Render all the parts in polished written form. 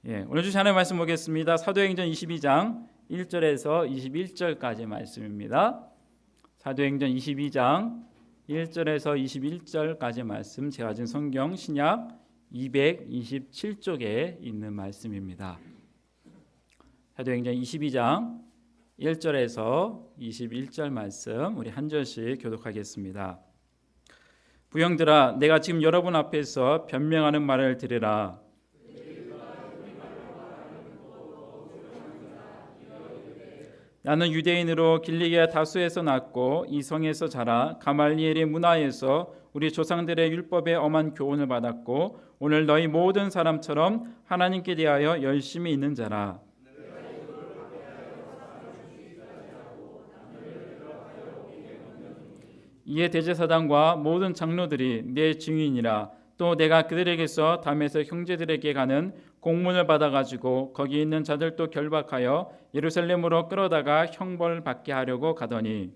오늘 주신 하나님의 말씀 보겠습니다. 사도행전 22장 1절에서 21절까지 말씀입니다. 사도행전 22장 1절에서 21절까지 말씀, 제가 가진 성경 신약 227쪽에 있는 말씀입니다. 사도행전 22장 1절에서 21절 말씀, 우리 한 절씩 교독하겠습니다. 부형들아, 내가 지금 여러분 앞에서 변명하는 말을 들으라. 나는 유대인으로 길리기아 다수에서 났고 이 성에서 자라 가말리엘의 문화에서 우리 조상들의 율법에 엄한 교훈을 받았고 오늘 너희 모든 사람처럼 하나님께 대하여 열심히 있는 자라. 이에 대제사장과 모든 장로들이 내 증인이라. 또 내가 그들에게서 담에서 형제들에게 가는 공문을 받아가지고 거기 있는 자들도 결박하여 예루살렘으로 끌어다가 형벌을 받게 하려고 가더니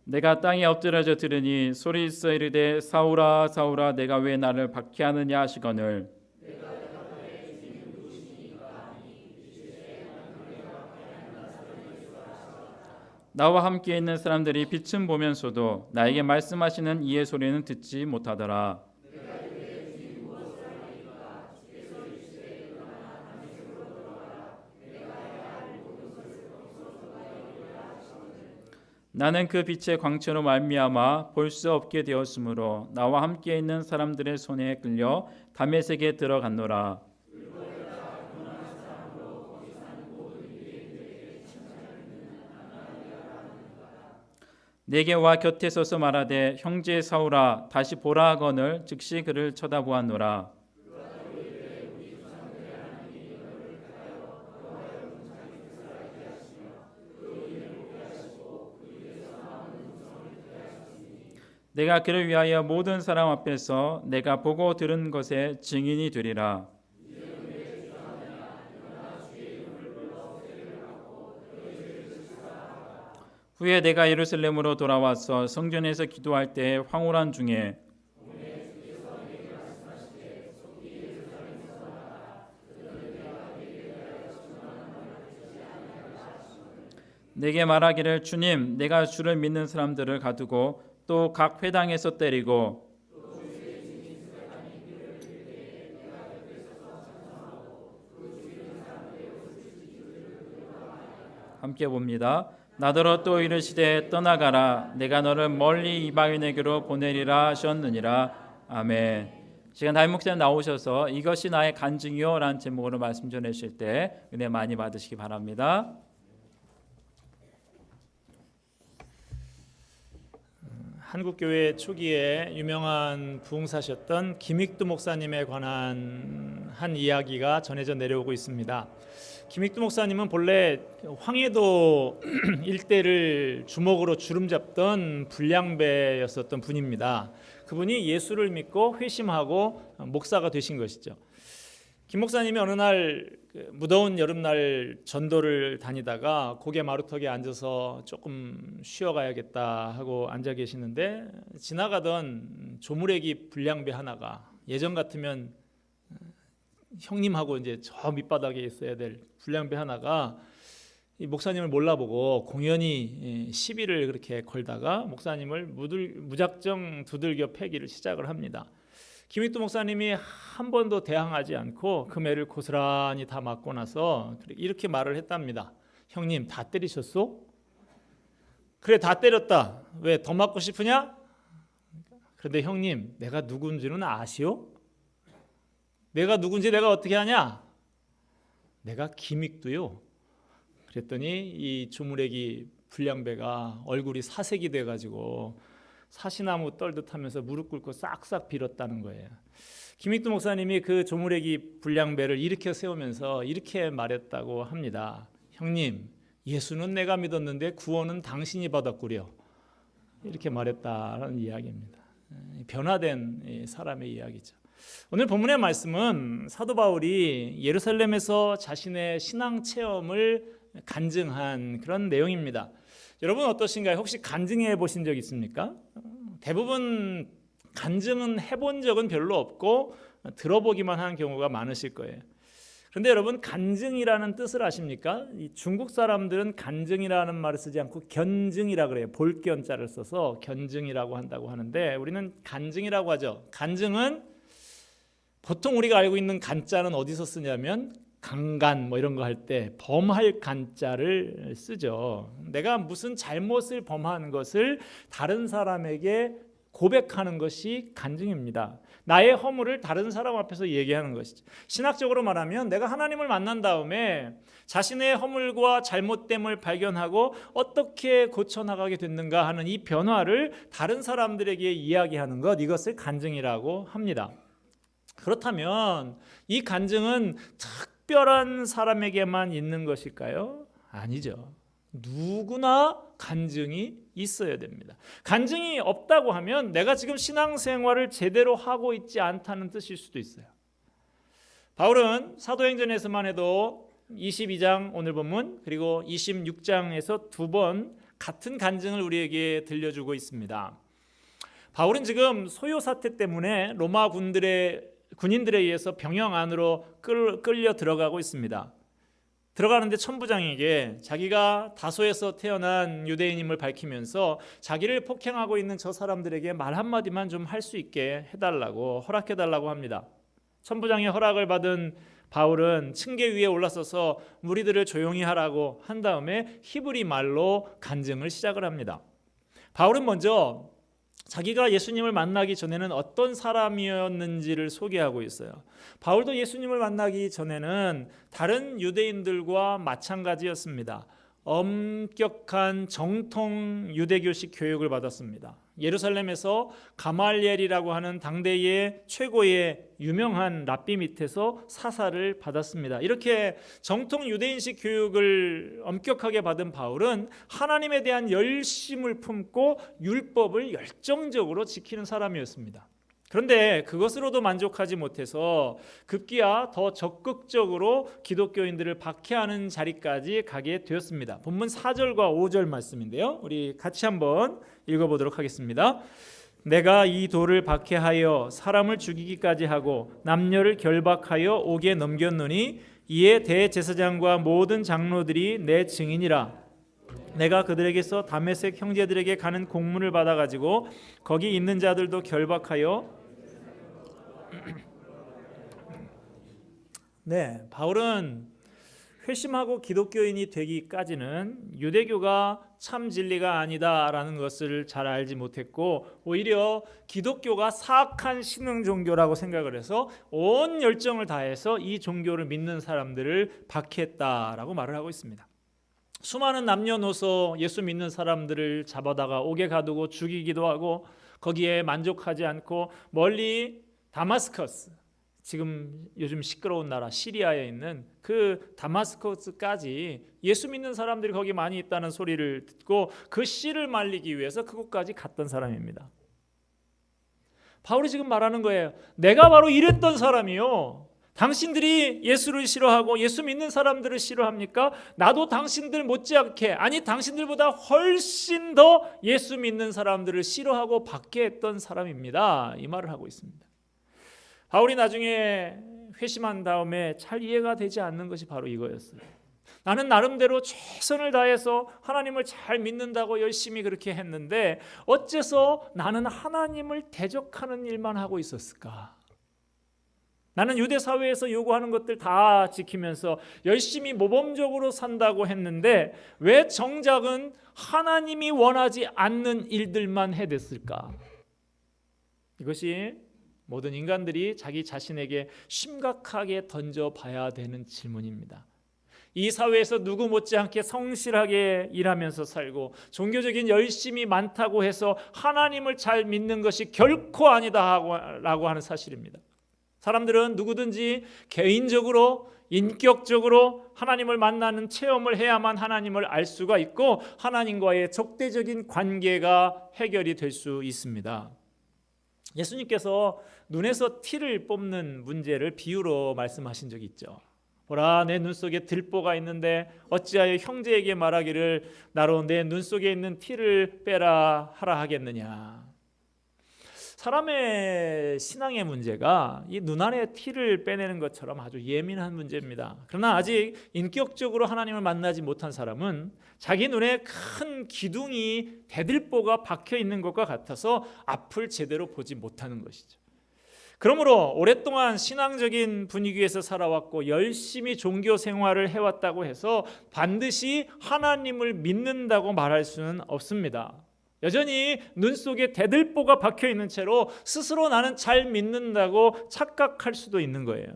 내가 땅에 엎드려져 들으니 소리 있어 이르되 사울아 사울아 내가 왜 나를 박해하느냐 하시거늘 나와 함께 있는 사람들이 빛은 보면서도 나에게 말씀하시는 이의 소리는 듣지 못하더라. 나는 그 빛의 광채로 말미암아 볼 수 없게 되었으므로 나와 함께 있는 사람들의 손에 끌려 다메섹에 들어갔노라. 내게 와 곁에 서서 말하되 형제 사울아 다시 보라 하거늘 즉시 그를 쳐다보았노라. 내가 그를 위하여 모든 사람 앞에서 내가 보고 들은 것에 증인이 되리라. 후에 내가 예루살렘으로 돌아와서 성전에서 기도할 때 황홀한 중에 내게 말하기를 주님 내가 주를 믿는 사람들을 가두고 또 각 회당에서 때리고 함께 봅니다. 나더러 또 이르시되 떠나가라 내가 너를 멀리 이방인에게로 보내리라 하셨느니라. 아멘. 시간 담임 목사님 나오셔서 이것이 나의 간증이요 라는 제목으로 말씀 전해주실 때 은혜 많이 받으시기 바랍니다. 한국교회 초기에 유명한 부흥사셨던 김익두 목사님에 관한 한 이야기가 전해져 내려오고 있습니다. 김익두 목사님은 본래 황해도 일대를 주먹으로 주름잡던 불량배였었던 분입니다. 그분이 예수를 믿고 회심하고 목사가 되신 것이죠. 김 목사님이 어느 날 무더운 여름날 전도를 다니다가 고개 마루턱에 앉아서 조금 쉬어가야겠다 하고 앉아 계시는데 지나가던 조무래기 불량배 하나가 예전 같으면 형님하고 이제 저 밑바닥에 있어야 될 불량배 하나가 이 목사님을 몰라보고 공연히 시비를 그렇게 걸다가 목사님을 무작정 두들겨 패기를 시작을 합니다. 김익두 목사님이 한 번도 대항하지 않고 그 매를 고스란히 다 맞고 나서 이렇게 말을 했답니다. 형님 다 때리셨소? 그래 다 때렸다. 왜 더 맞고 싶으냐? 그런데 형님 내가 누군지는 아시오? 내가 누군지 내가 어떻게 아냐? 내가 김익두요. 그랬더니 이 조무래기 불량배가 얼굴이 사색이 돼가지고 사시나무 떨듯 하면서 무릎 꿇고 싹싹 빌었다는 거예요. 김익두 목사님이 그 조무래기 불량배를 일으켜 세우면서 이렇게 말했다고 합니다. 형님, 예수는 내가 믿었는데 구원은 당신이 받았구려. 이렇게 말했다는 이야기입니다. 변화된 사람의 이야기죠. 오늘 본문의 말씀은 사도 바울이 예루살렘에서 자신의 신앙 체험을 간증한 그런 내용입니다. 여러분 어떠신가요? 혹시 간증해 보신 적 있습니까? 대부분 간증은 해본 적은 별로 없고 들어보기만 한 경우가 많으실 거예요. 그런데 여러분, 간증이라는 뜻을 아십니까? 이 중국 사람들은 간증이라는 말을 쓰지 않고 견증이라 그래요. 볼견자를 써서 견증이라고 한다고 하는데 우리는 간증이라고 하죠. 간증은 보통 우리가 알고 있는 간자는 어디서 쓰냐면 강간 뭐 이런 거 할 때 범할 간자를 쓰죠. 내가 무슨 잘못을 범한 것을 다른 사람에게 고백하는 것이 간증입니다. 나의 허물을 다른 사람 앞에서 얘기하는 것이죠. 신학적으로 말하면 내가 하나님을 만난 다음에 자신의 허물과 잘못됨을 발견하고 어떻게 고쳐나가게 됐는가 하는 이 변화를 다른 사람들에게 이야기하는 것, 이것을 간증이라고 합니다. 그렇다면 이 간증은 특별한 사람에게만 있는 것일까요? 아니죠. 누구나 간증이 있어야 됩니다. 간증이 없다고 하면 내가 지금 신앙생활을 제대로 하고 있지 않다는 뜻일 수도 있어요. 바울은 사도행전에서만 해도 22장 오늘 본문 그리고 26장에서 두 번 같은 간증을 우리에게 들려주고 있습니다. 바울은 지금 소요 사태 때문에 로마 군인들에 의해서 병영 안으로 끌려 들어가고 있습니다. 들어가는데 천부장에게 자기가 다소에서 태어난 유대인임을 밝히면서 자기를 폭행하고 있는 저 사람들에게 말 한마디만 좀 할 수 있게 해달라고 허락해달라고 합니다. 천부장의 허락을 받은 바울은 층계 위에 올라서서 무리들을 조용히 하라고 한 다음에 히브리 말로 간증을 시작을 합니다. 바울은 먼저 자기가 예수님을 만나기 전에는 어떤 사람이었는지를 소개하고 있어요. 바울도 예수님을 만나기 전에는 다른 유대인들과 마찬가지였습니다. 엄격한 정통 유대교식 교육을 받았습니다. 예루살렘에서 가말리엘이라고 하는 당대의 최고의 유명한 랍비 밑에서 사사를 받았습니다. 이렇게 정통 유대인식 교육을 엄격하게 받은 바울은 하나님에 대한 열심을 품고 율법을 열정적으로 지키는 사람이었습니다. 그런데 그것으로도 만족하지 못해서 급기야 더 적극적으로 기독교인들을 박해하는 자리까지 가게 되었습니다. 본문 4절과 5절 말씀인데요. 우리 같이 한번 읽어보도록 하겠습니다. 내가 이 돌을 박해하여 사람을 죽이기까지 하고 남녀를 결박하여 옥에 넘겼노니 이에 대제사장과 모든 장로들이 내 증인이라. 내가 그들에게서 다메섹 형제들에게 가는 공문을 받아가지고 거기 있는 자들도 결박하여 네, 바울은 회심하고 기독교인이 되기까지는 유대교가 참 진리가 아니다라는 것을 잘 알지 못했고 오히려 기독교가 사악한 신흥 종교라고 생각을 해서 온 열정을 다해서 이 종교를 믿는 사람들을 박해했다라고 말을 하고 있습니다. 수많은 남녀노소 예수 믿는 사람들을 잡아다가 옥에 가두고 죽이기도 하고 거기에 만족하지 않고 멀리 다마스커스, 지금 요즘 시끄러운 나라 시리아에 있는 그 다마스커스까지 예수 믿는 사람들이 거기 많이 있다는 소리를 듣고 그 씨를 말리기 위해서 그곳까지 갔던 사람입니다. 바울이 지금 말하는 거예요. 내가 바로 이랬던 사람이요. 당신들이 예수를 싫어하고 예수 믿는 사람들을 싫어합니까? 나도 당신들 못지않게, 아니 당신들보다 훨씬 더 예수 믿는 사람들을 싫어하고 박해했던 사람입니다. 이 말을 하고 있습니다. 바울이 나중에 회심한 다음에 잘 이해가 되지 않는 것이 바로 이거였어요. 나는 나름대로 최선을 다해서 하나님을 잘 믿는다고 열심히 그렇게 했는데 어째서 나는 하나님을 대적하는 일만 하고 있었을까? 나는 유대 사회에서 요구하는 것들 다 지키면서 열심히 모범적으로 산다고 했는데 왜 정작은 하나님이 원하지 않는 일들만 해댔을까? 이것이 모든 인간들이 자기 자신에게 심각하게 던져봐야 되는 질문입니다. 이 사회에서 누구 못지않게 성실하게 일하면서 살고 종교적인 열심이 많다고 해서 하나님을 잘 믿는 것이 결코 아니다라고 하는 사실입니다. 사람들은 누구든지 개인적으로 인격적으로 하나님을 만나는 체험을 해야만 하나님을 알 수가 있고 하나님과의 적대적인 관계가 해결이 될 수 있습니다. 예수님께서 눈에서 티를 뽑는 문제를 비유로 말씀하신 적이 있죠. 보라, 내 눈 속에 들보가 있는데 어찌하여 형제에게 말하기를 나로 내 눈 속에 있는 티를 빼라 하라 하겠느냐. 사람의 신앙의 문제가 이 눈안에 티를 빼내는 것처럼 아주 예민한 문제입니다. 그러나 아직 인격적으로 하나님을 만나지 못한 사람은 자기 눈에 큰 기둥이 대들보가 박혀 있는 것과 같아서 앞을 제대로 보지 못하는 것이죠. 그러므로 오랫동안 신앙적인 분위기에서 살아왔고 열심히 종교 생활을 해왔다고 해서 반드시 하나님을 믿는다고 말할 수는 없습니다. 여전히 눈 속에 대들보가 박혀 있는 채로 스스로 나는 잘 믿는다고 착각할 수도 있는 거예요.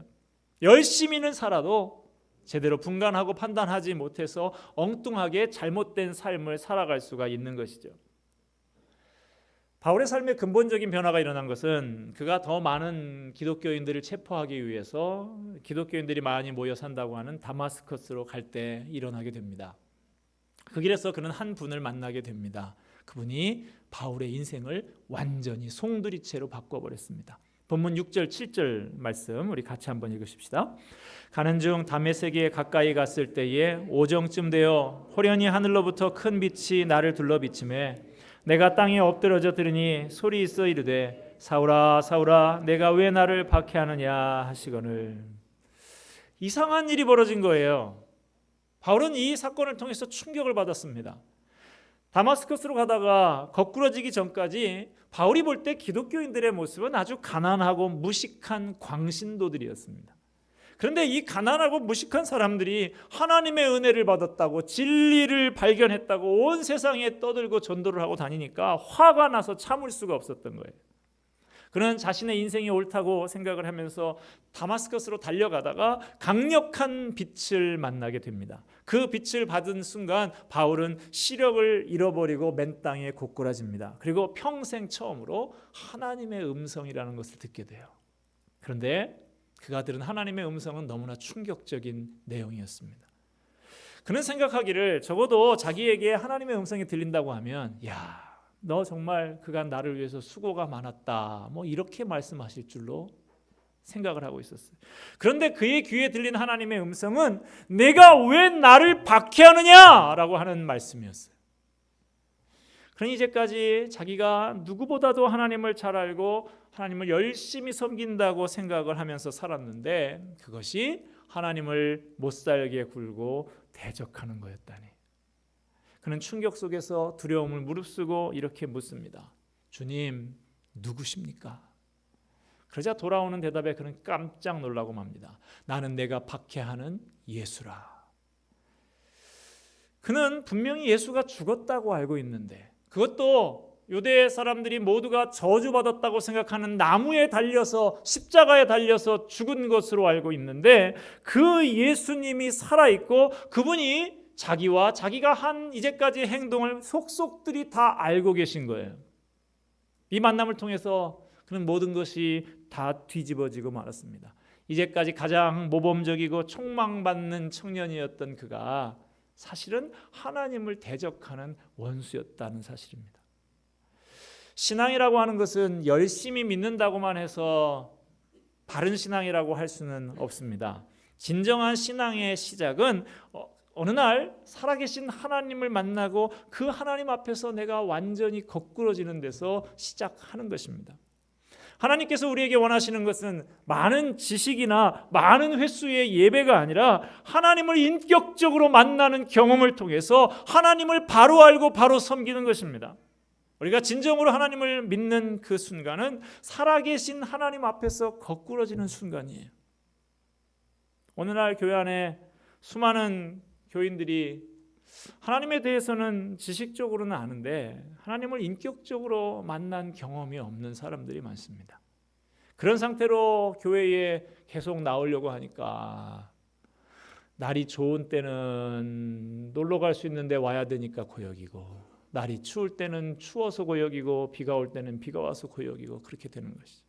열심히는 살아도 제대로 분간하고 판단하지 못해서 엉뚱하게 잘못된 삶을 살아갈 수가 있는 것이죠. 바울의 삶에 근본적인 변화가 일어난 것은 그가 더 많은 기독교인들을 체포하기 위해서 기독교인들이 많이 모여 산다고 하는 다마스커스로 갈 때 일어나게 됩니다. 그 길에서 그는 한 분을 만나게 됩니다. 그분이 바울의 인생을 완전히 송두리째로 바꿔버렸습니다. 본문 6절 7절 말씀 우리 같이 한번 읽으십시다. 가는 중 다메섹에 가까이 갔을 때에 오정쯤 되어 호련히 하늘로부터 큰 빛이 나를 둘러 비치매 내가 땅에 엎드러져 들으니 소리 있어 이르되 사울아 사울아 내가 왜 나를 박해하느냐 하시거늘. 이상한 일이 벌어진 거예요. 바울은 이 사건을 통해서 충격을 받았습니다. 다마스커스로 가다가 거꾸러지기 전까지 바울이 볼 때 기독교인들의 모습은 아주 가난하고 무식한 광신도들이었습니다. 그런데 이 가난하고 무식한 사람들이 하나님의 은혜를 받았다고 진리를 발견했다고 온 세상에 떠들고 전도를 하고 다니니까 화가 나서 참을 수가 없었던 거예요. 그는 자신의 인생이 옳다고 생각을 하면서 다마스커스로 달려가다가 강력한 빛을 만나게 됩니다. 그 빛을 받은 순간 바울은 시력을 잃어버리고 맨 땅에 고꾸라집니다. 그리고 평생 처음으로 하나님의 음성이라는 것을 듣게 돼요. 그런데 그가 들은 하나님의 음성은 너무나 충격적인 내용이었습니다. 그는 생각하기를 적어도 자기에게 하나님의 음성이 들린다고 하면 야, 너 정말 그간 나를 위해서 수고가 많았다 뭐 이렇게 말씀하실 줄로 생각을 하고 있었어요. 그런데 그의 귀에 들린 하나님의 음성은 내가 왜 나를 박해하느냐라고 하는 말씀이었어요. 그러니 이제까지 자기가 누구보다도 하나님을 잘 알고 하나님을 열심히 섬긴다고 생각을 하면서 살았는데 그것이 하나님을 못 살게 굴고 대적하는 거였다니. 그는 충격 속에서 두려움을 무릅쓰고 이렇게 묻습니다. 주님, 누구십니까? 그러자 돌아오는 대답에 그는 깜짝 놀라고 맙니다. 나는 내가 박해하는 예수라. 그는 분명히 예수가 죽었다고 알고 있는데 그것도 유대 사람들이 모두가 저주받았다고 생각하는 나무에 달려서 십자가에 달려서 죽은 것으로 알고 있는데 그 예수님이 살아있고 그분이 자기와 자기가 한 이제까지 행동을 속속들이 다 알고 계신 거예요. 이 만남을 통해서 그는 모든 것이 다 뒤집어지고 말았습니다. 이제까지 가장 모범적이고 촉망받는 청년이었던 그가 사실은 하나님을 대적하는 원수였다는 사실입니다. 신앙이라고 하는 것은 열심히 믿는다고만 해서 바른 신앙이라고 할 수는 없습니다. 진정한 신앙의 시작은 어느 날 살아계신 하나님을 만나고 그 하나님 앞에서 내가 완전히 거꾸러지는 데서 시작하는 것입니다. 하나님께서 우리에게 원하시는 것은 많은 지식이나 많은 횟수의 예배가 아니라 하나님을 인격적으로 만나는 경험을 통해서 하나님을 바로 알고 바로 섬기는 것입니다. 우리가 진정으로 하나님을 믿는 그 순간은 살아계신 하나님 앞에서 거꾸러지는 순간이에요. 오늘날 교회 안에 수많은 교인들이 하나님에 대해서는 지식적으로는 아는데 하나님을 인격적으로 만난 경험이 없는 사람들이 많습니다. 그런 상태로 교회에 계속 나오려고 하니까 날이 좋은 때는 놀러 갈 수 있는데 와야 되니까 고역이고 날이 추울 때는 추워서 고역이고 비가 올 때는 비가 와서 고역이고 그렇게 되는 것이죠.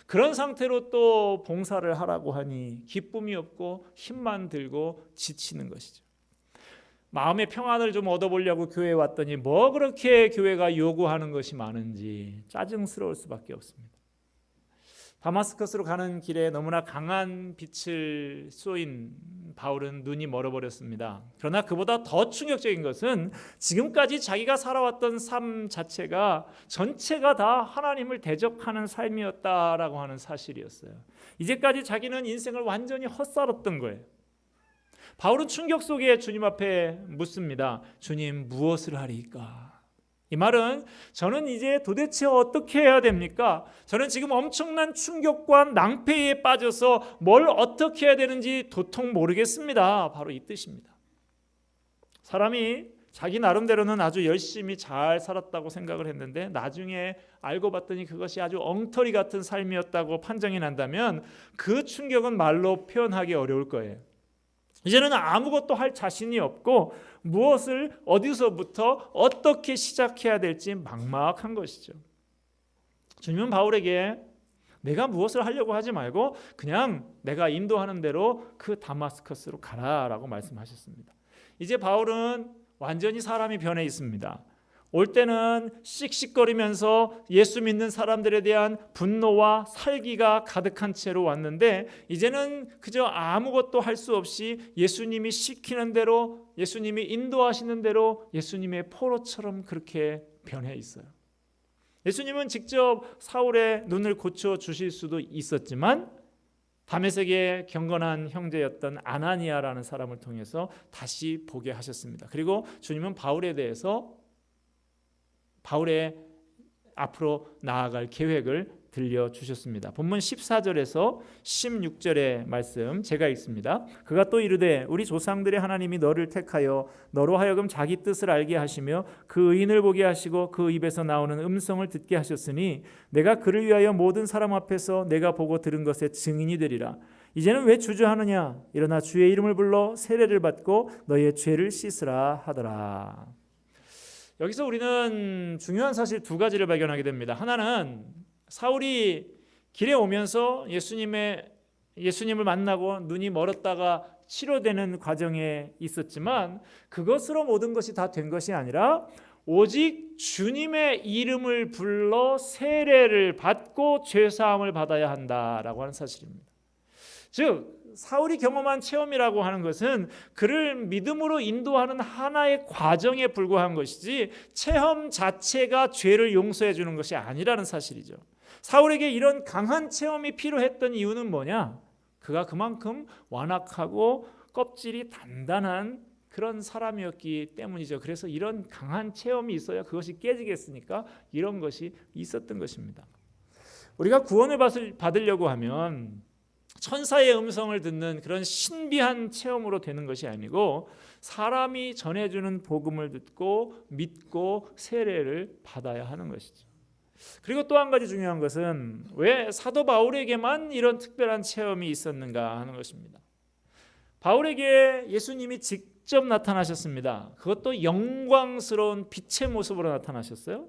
그런 상태로 또 봉사를 하라고 하니 기쁨이 없고 힘만 들고 지치는 것이죠. 마음의 평안을 좀 얻어보려고 교회에 왔더니 뭐 그렇게 교회가 요구하는 것이 많은지 짜증스러울 수밖에 없습니다. 다마스커스로 가는 길에 너무나 강한 빛을 쏘인 바울은 눈이 멀어버렸습니다. 그러나 그보다 더 충격적인 것은 지금까지 자기가 살아왔던 삶 자체가 전체가 다 하나님을 대적하는 삶이었다라고 하는 사실이었어요. 이제까지 자기는 인생을 완전히 헛살았던 거예요. 바울은 충격 속에 주님 앞에 묻습니다. 주님, 무엇을 하리이까? 이 말은 저는 이제 도대체 어떻게 해야 됩니까? 저는 지금 엄청난 충격과 낭패에 빠져서 뭘 어떻게 해야 되는지 도통 모르겠습니다. 바로 이 뜻입니다. 사람이 자기 나름대로는 아주 열심히 잘 살았다고 생각을 했는데 나중에 알고 봤더니 그것이 아주 엉터리 같은 삶이었다고 판정이 난다면 그 충격은 말로 표현하기 어려울 거예요. 이제는 아무것도 할 자신이 없고 무엇을 어디서부터 어떻게 시작해야 될지 막막한 것이죠. 주님은 바울에게 내가 무엇을 하려고 하지 말고 그냥 내가 인도하는 대로 그 다마스커스로 가라라고 말씀하셨습니다. 이제 바울은 완전히 사람이 변해 있습니다. 올 때는 씩씩거리면서 예수 믿는 사람들에 대한 분노와 살기가 가득한 채로 왔는데 이제는 그저 아무것도 할 수 없이 예수님이 시키는 대로, 예수님이 인도하시는 대로 예수님의 포로처럼 그렇게 변해 있어요. 예수님은 직접 사울의 눈을 고쳐 주실 수도 있었지만 다메섹의 경건한 형제였던 아나니아라는 사람을 통해서 다시 보게 하셨습니다. 그리고 주님은 바울에 대해서 바울의 앞으로 나아갈 계획을 들려주셨습니다. 본문 14절에서 16절의 말씀 제가 읽습니다. 그가 또 이르되 우리 조상들의 하나님이 너를 택하여 너로 하여금 자기 뜻을 알게 하시며 그 의인을 보게 하시고 그 입에서 나오는 음성을 듣게 하셨으니 내가 그를 위하여 모든 사람 앞에서 내가 보고 들은 것의 증인이 되리라. 이제는 왜 주저하느냐? 일어나 주의 이름을 불러 세례를 받고 너의 죄를 씻으라 하더라. 여기서 우리는 중요한 사실 두 가지를 발견하게 됩니다. 하나는 사울이 길에 오면서 예수님을 만나고 눈이 멀었다가 치료되는 과정에 있었지만 그것으로 모든 것이 다 된 것이 아니라 오직 주님의 이름을 불러 세례를 받고 죄사함을 받아야 한다라고 하는 사실입니다. 즉 사울이 경험한 체험이라고 하는 것은 그를 믿음으로 인도하는 하나의 과정에 불과한 것이지 체험 자체가 죄를 용서해 주는 것이 아니라는 사실이죠. 사울에게 이런 강한 체험이 필요했던 이유는 뭐냐? 그가 그만큼 완악하고 껍질이 단단한 그런 사람이었기 때문이죠. 그래서 이런 강한 체험이 있어야 그것이 깨지겠으니까 이런 것이 있었던 것입니다. 우리가 구원을 받으려고 하면 천사의 음성을 듣는 그런 신비한 체험으로 되는 것이 아니고 사람이 전해주는 복음을 듣고 믿고 세례를 받아야 하는 것이죠. 그리고 또 한 가지 중요한 것은 왜 사도 바울에게만 이런 특별한 체험이 있었는가 하는 것입니다. 바울에게 예수님이 직접 나타나셨습니다. 그것도 영광스러운 빛의 모습으로 나타나셨어요.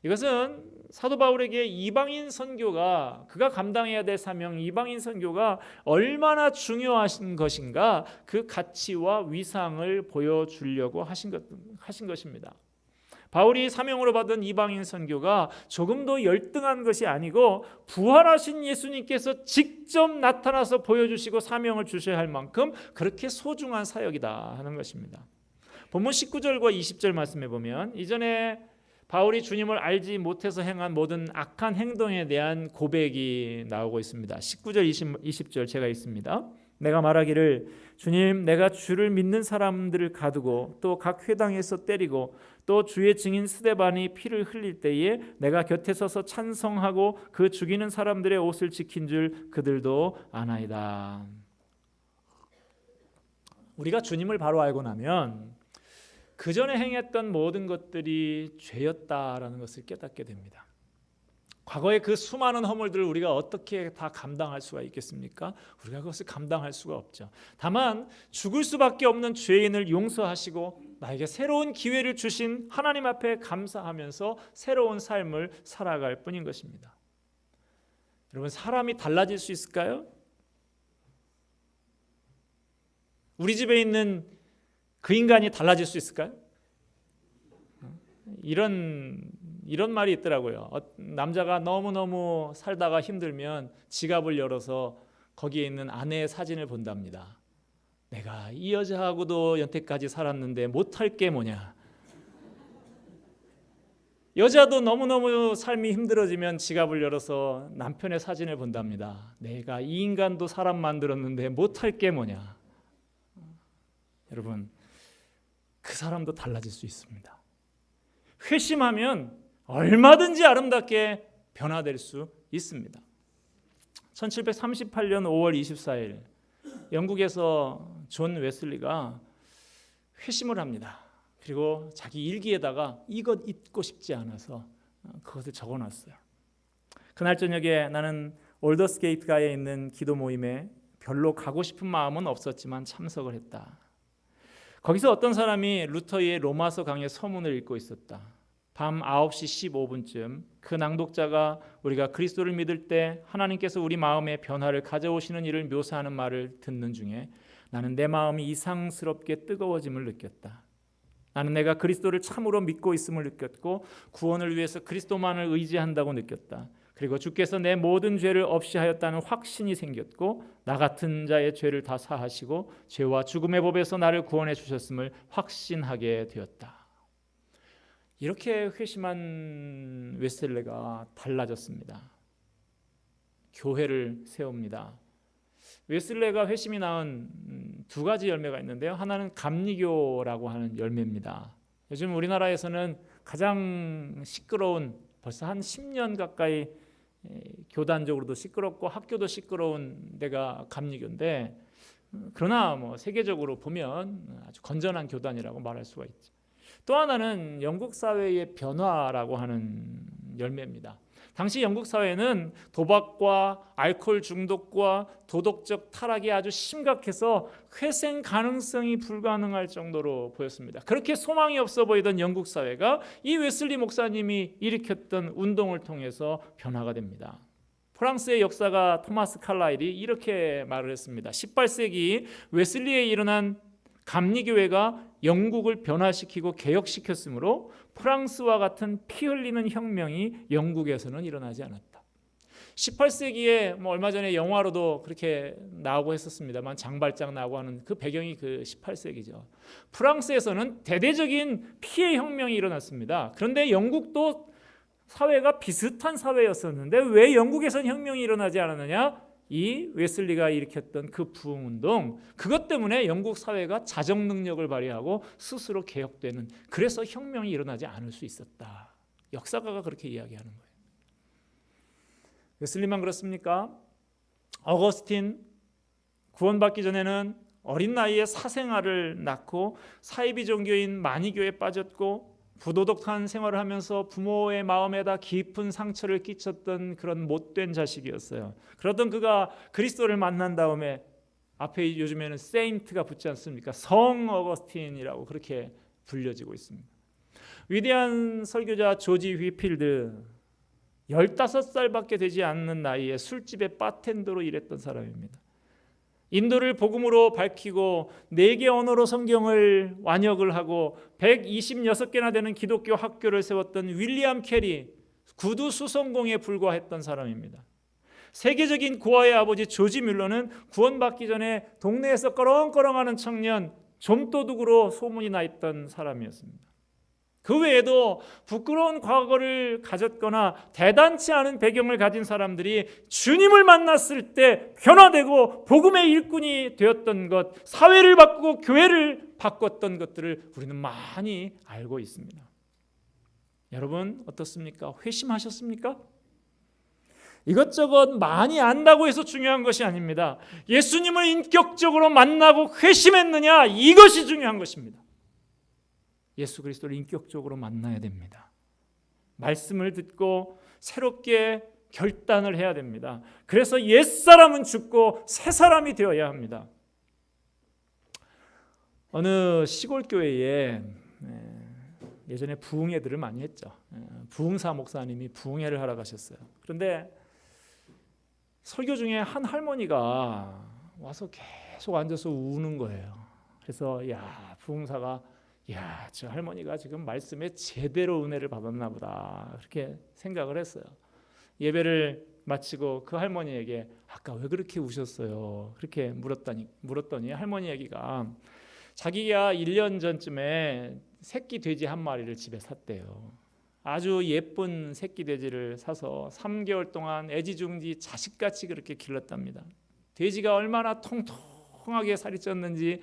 이것은 사도 바울에게 이방인 선교가 그가 감당해야 될 사명, 이방인 선교가 얼마나 중요하신 것인가 그 가치와 위상을 보여주려고 하신 것입니다. 바울이 사명으로 받은 이방인 선교가 조금도 열등한 것이 아니고 부활하신 예수님께서 직접 나타나서 보여주시고 사명을 주셔야 할 만큼 그렇게 소중한 사역이다 하는 것입니다. 본문 19절과 20절 말씀해 보면 이전에 바울이 주님을 알지 못해서 행한 모든 악한 행동에 대한 고백이 나오고 있습니다. 19절 20절 제가 읽습니다. 내가 말하기를 주님 내가 주를 믿는 사람들을 가두고 또 각 회당에서 때리고 또 주의 증인 스데반이 피를 흘릴 때에 내가 곁에 서서 찬성하고 그 죽이는 사람들의 옷을 지킨 줄 그들도 아나이다. 우리가 주님을 바로 알고 나면 그 전에 행했던 모든 것들이 죄였다라는 것을 깨닫게 됩니다. 과거의 그 수많은 허물들을 우리가 어떻게 다 감당할 수가 있겠습니까? 우리가 그것을 감당할 수가 없죠. 다만 죽을 수밖에 없는 죄인을 용서하시고 나에게 새로운 기회를 주신 하나님 앞에 감사하면서 새로운 삶을 살아갈 뿐인 것입니다. 여러분, 사람이 달라질 수 있을까요? 우리 집에 있는 그 인간이 달라질 수 있을까요? 이런 이런 말이 있더라고요. 남자가 너무너무 살다가 힘들면 지갑을 열어서 거기에 있는 아내의 사진을 본답니다. 내가 이 여자하고도 여태까지 살았는데 못할 게 뭐냐. 여자도 너무너무 삶이 힘들어지면 지갑을 열어서 남편의 사진을 본답니다. 내가 이 인간도 사람 만들었는데 못할 게 뭐냐. 여러분, 그 사람도 달라질 수 있습니다. 회심하면 얼마든지 아름답게 변화될 수 있습니다. 1738년 5월 24일 영국에서 존 웨슬리가 회심을 합니다. 그리고 자기 일기에다가 이것 잊고 싶지 않아서 그것을 적어놨어요. 그날 저녁에 나는 올더스게이트가에 있는 기도 모임에 별로 가고 싶은 마음은 없었지만 참석을 했다. 거기서 어떤 사람이 루터의 로마서 강의 서문을 읽고 있었다. 밤 9시 15분쯤 그 낭독자가 우리가 그리스도를 믿을 때 하나님께서 우리 마음에 변화를 가져오시는 일을 묘사하는 말을 듣는 중에 나는 내 마음이 이상스럽게 뜨거워짐을 느꼈다. 나는 내가 그리스도를 참으로 믿고 있음을 느꼈고 구원을 위해서 그리스도만을 의지한다고 느꼈다. 그리고 주께서 내 모든 죄를 없이 하였다는 확신이 생겼고 나 같은 자의 죄를 다 사하시고 죄와 죽음의 법에서 나를 구원해 주셨음을 확신하게 되었다. 이렇게 회심한 웨슬레가 달라졌습니다. 교회를 세웁니다. 웨슬레가 회심이 낳은 두 가지 열매가 있는데요. 하나는 감리교라고 하는 열매입니다. 요즘 우리나라에서는 가장 시끄러운, 벌써 한 10년 가까이 교단적으로도 시끄럽고 학교도 시끄러운 데가 감리교인데, 그러나 세계적으로 보면 아주 건전한 교단이라고 말할 수가 있죠. 또 하나는 영국 사회의 변화라고 하는 열매입니다. 당시 영국 사회는 도박과 알코올 중독과 도덕적 타락이 아주 심각해서 회생 가능성이 불가능할 정도로 보였습니다. 그렇게 소망이 없어 보이던 영국 사회가 이 웨슬리 목사님이 일으켰던 운동을 통해서 변화가 됩니다. 프랑스의 역사가 토마스 칼라일이 이렇게 말을 했습니다. 18세기 웨슬리에 일어난 감리교회가 영국을 변화시키고 개혁시켰으므로 프랑스와 같은 피 흘리는 혁명이 영국에서는 일어나지 않았다. 18세기에 얼마 전에 영화로도 그렇게 나오고 했었습니다만, 장발장 나오고 하는 그 배경이 그 18세기죠. 프랑스에서는 대대적인 피해 혁명이 일어났습니다. 그런데 영국도 사회가 비슷한 사회였었는데 왜 영국에서는 혁명이 일어나지 않았느냐? 이 웨슬리가 일으켰던 그 부흥운동, 그것 때문에 영국 사회가 자정 능력을 발휘하고 스스로 개혁되는, 그래서 혁명이 일어나지 않을 수 있었다. 역사가가 그렇게 이야기하는 거예요. 웨슬리만 그렇습니까? 어거스틴 구원받기 전에는 어린 나이에 사생아를 낳고 사이비 종교인 마니교에 빠졌고 부도덕한 생활을 하면서 부모의 마음에다 깊은 상처를 끼쳤던 그런 못된 자식이었어요. 그러던 그가 그리스도를 만난 다음에 앞에 요즘에는 세인트가 붙지 않습니까? 성 어거스틴이라고 그렇게 불려지고 있습니다. 위대한 설교자 조지 휘필드, 15살밖에 되지 않는 나이에 술집의 바텐더로 일했던 사람입니다. 인도를 복음으로 밝히고 4개 언어로 성경을 완역을 하고 126개나 되는 기독교 학교를 세웠던 윌리엄 캐리, 구두 수성공에 불과했던 사람입니다. 세계적인 고아의 아버지 조지 뮬러는 구원받기 전에 동네에서 꺼렁꺼렁하는 청년, 좀도둑으로 소문이 나 있던 사람이었습니다. 그 외에도 부끄러운 과거를 가졌거나 대단치 않은 배경을 가진 사람들이 주님을 만났을 때 변화되고 복음의 일꾼이 되었던 것, 사회를 바꾸고 교회를 바꿨던 것들을 우리는 많이 알고 있습니다. 여러분 어떻습니까? 회심하셨습니까? 이것저것 많이 안다고 해서 중요한 것이 아닙니다. 예수님을 인격적으로 만나고 회심했느냐, 이것이 중요한 것입니다. 예수 그리스도를 인격적으로 만나야 됩니다. 말씀을 듣고 새롭게 결단을 해야 됩니다. 그래서 옛사람은 죽고 새사람이 되어야 합니다. 어느 시골 교회에 예전에 부흥회들을 많이 했죠. 부흥사 목사님이 부흥회를 하러 가셨어요. 그런데 설교 중에 한 할머니가 와서 계속 앉아서 우는 거예요. 그래서 부흥사가 야, 저 할머니가 지금 말씀에 제대로 은혜를 받았나 보다 그렇게 생각을 했어요. 예배를 마치고 그 할머니에게 아까 왜 그렇게 우셨어요? 그렇게 물었더니 할머니 얘기가 자기가 1년 전쯤에 새끼 돼지 한 마리를 집에 샀대요. 아주 예쁜 새끼 돼지를 사서 3개월 동안 애지중지 자식같이 그렇게 길렀답니다. 돼지가 얼마나 통통하게 살이 쪘는지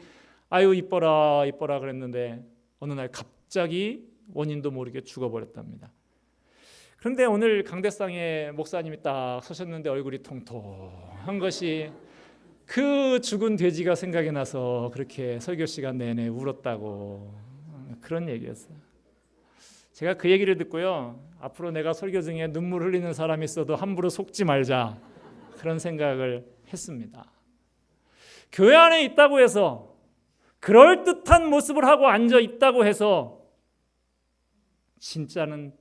아유 이뻐라 이뻐라 그랬는데 어느 날 갑자기 원인도 모르게 죽어버렸답니다. 그런데 오늘 강대상에 목사님이 딱 서셨는데 얼굴이 통통한 것이 그 죽은 돼지가 생각이 나서 그렇게 설교 시간 내내 울었다고 그런 얘기였어요. 제가 그 얘기를 듣고요. 앞으로 내가 설교 중에 눈물 흘리는 사람이 있어도 함부로 속지 말자 그런 생각을 했습니다. 교회 안에 있다고 해서 그럴듯한 모습을 하고 앉아 있다고 해서 진짜는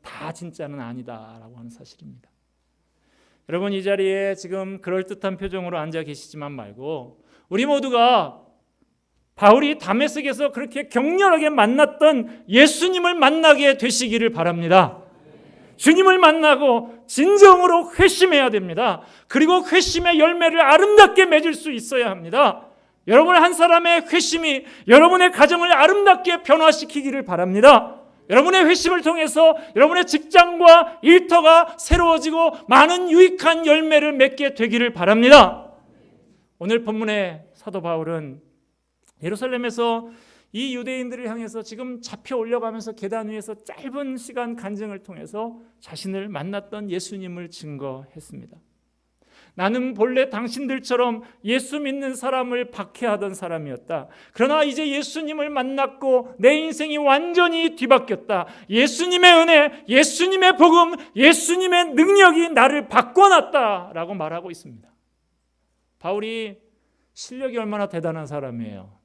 아니다라고 하는 사실입니다. 여러분 이 자리에 지금 그럴듯한 표정으로 앉아 계시지만 말고 우리 모두가 바울이 다메섹에서 그렇게 격렬하게 만났던 예수님을 만나게 되시기를 바랍니다. 주님을 만나고 진정으로 회심해야 됩니다. 그리고 회심의 열매를 아름답게 맺을 수 있어야 합니다. 여러분 한 사람의 회심이 여러분의 가정을 아름답게 변화시키기를 바랍니다. 여러분의 회심을 통해서 여러분의 직장과 일터가 새로워지고 많은 유익한 열매를 맺게 되기를 바랍니다. 오늘 본문의 사도 바울은 예루살렘에서 이 유대인들을 향해서 지금 잡혀 올려가면서 계단 위에서 짧은 시간 간증을 통해서 자신을 만났던 예수님을 증거했습니다. 나는 본래 당신들처럼 예수 믿는 사람을 박해하던 사람이었다. 그러나 이제 예수님을 만났고 내 인생이 완전히 뒤바뀌었다. 예수님의 은혜, 예수님의 복음, 예수님의 능력이 나를 바꿔놨다라고 말하고 있습니다. 바울이 실력이 얼마나 대단한 사람이에요.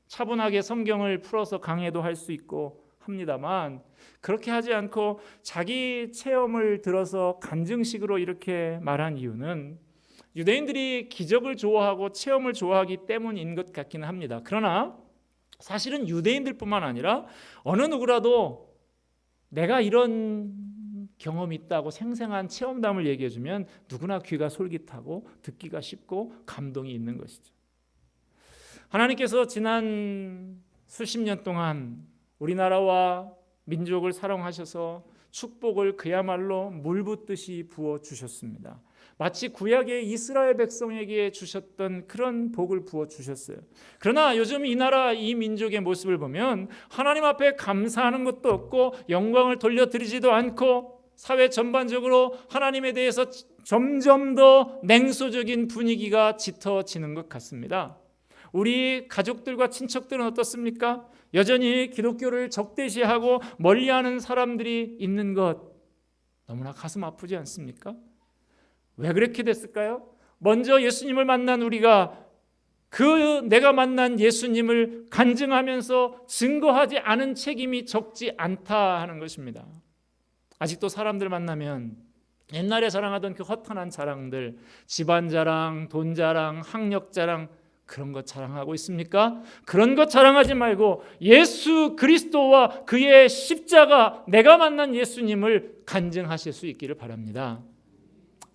차분하게 성경을 풀어서 강해도 할 수 있고 합니다만 그렇게 하지 않고 자기 체험을 들어서 간증식으로 이렇게 말한 이유는 유대인들이 기적을 좋아하고 체험을 좋아하기 때문인 것 같기는 합니다. 그러나 사실은 유대인들뿐만 아니라 어느 누구라도 내가 이런 경험이 있다고 생생한 체험담을 얘기해주면 누구나 귀가 솔깃하고 듣기가 쉽고 감동이 있는 것이죠. 하나님께서 지난 수십 년 동안 우리나라와 민족을 사랑하셔서 축복을 그야말로 물 붓듯이 부어주셨습니다. 마치 구약의 이스라엘 백성에게 주셨던 그런 복을 부어주셨어요. 그러나 요즘 이 나라 이 민족의 모습을 보면 하나님 앞에 감사하는 것도 없고 영광을 돌려드리지도 않고 사회 전반적으로 하나님에 대해서 점점 더 냉소적인 분위기가 짙어지는 것 같습니다. 우리 가족들과 친척들은 어떻습니까? 여전히 기독교를 적대시하고 멀리하는 사람들이 있는 것 너무나 가슴 아프지 않습니까? 왜 그렇게 됐을까요? 먼저 예수님을 만난 우리가 내가 만난 예수님을 간증하면서 증거하지 않은 책임이 적지 않다 하는 것입니다. 아직도 사람들 만나면 옛날에 자랑하던 그 허탄한 자랑들, 집안 자랑, 돈 자랑, 학력 자랑 그런 것 자랑하고 있습니까? 그런 것 자랑하지 말고 예수 그리스도와 그의 십자가, 내가 만난 예수님을 간증하실 수 있기를 바랍니다.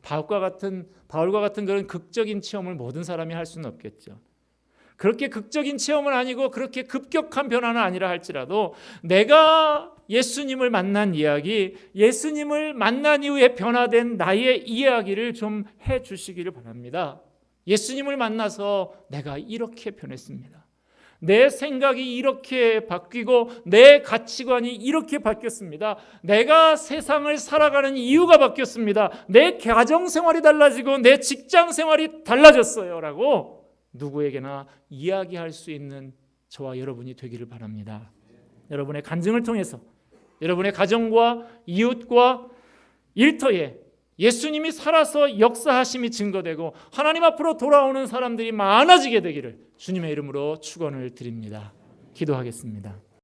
바울과 같은 그런 극적인 체험을 모든 사람이 할 수는 없겠죠. 그렇게 극적인 체험은 아니고 그렇게 급격한 변화는 아니라 할지라도 내가 예수님을 만난 이야기, 예수님을 만난 이후에 변화된 나의 이야기를 좀 해주시기를 바랍니다. 예수님을 만나서 내가 이렇게 변했습니다. 내 생각이 이렇게 바뀌고 내 가치관이 이렇게 바뀌었습니다. 내가 세상을 살아가는 이유가 바뀌었습니다. 내 가정생활이 달라지고 내 직장생활이 달라졌어요 라고 누구에게나 이야기할 수 있는 저와 여러분이 되기를 바랍니다. 여러분의 간증을 통해서 여러분의 가정과 이웃과 일터에 예수님이 살아서 역사하심이 증거되고 하나님 앞으로 돌아오는 사람들이 많아지게 되기를 주님의 이름으로 축원을 드립니다. 기도하겠습니다.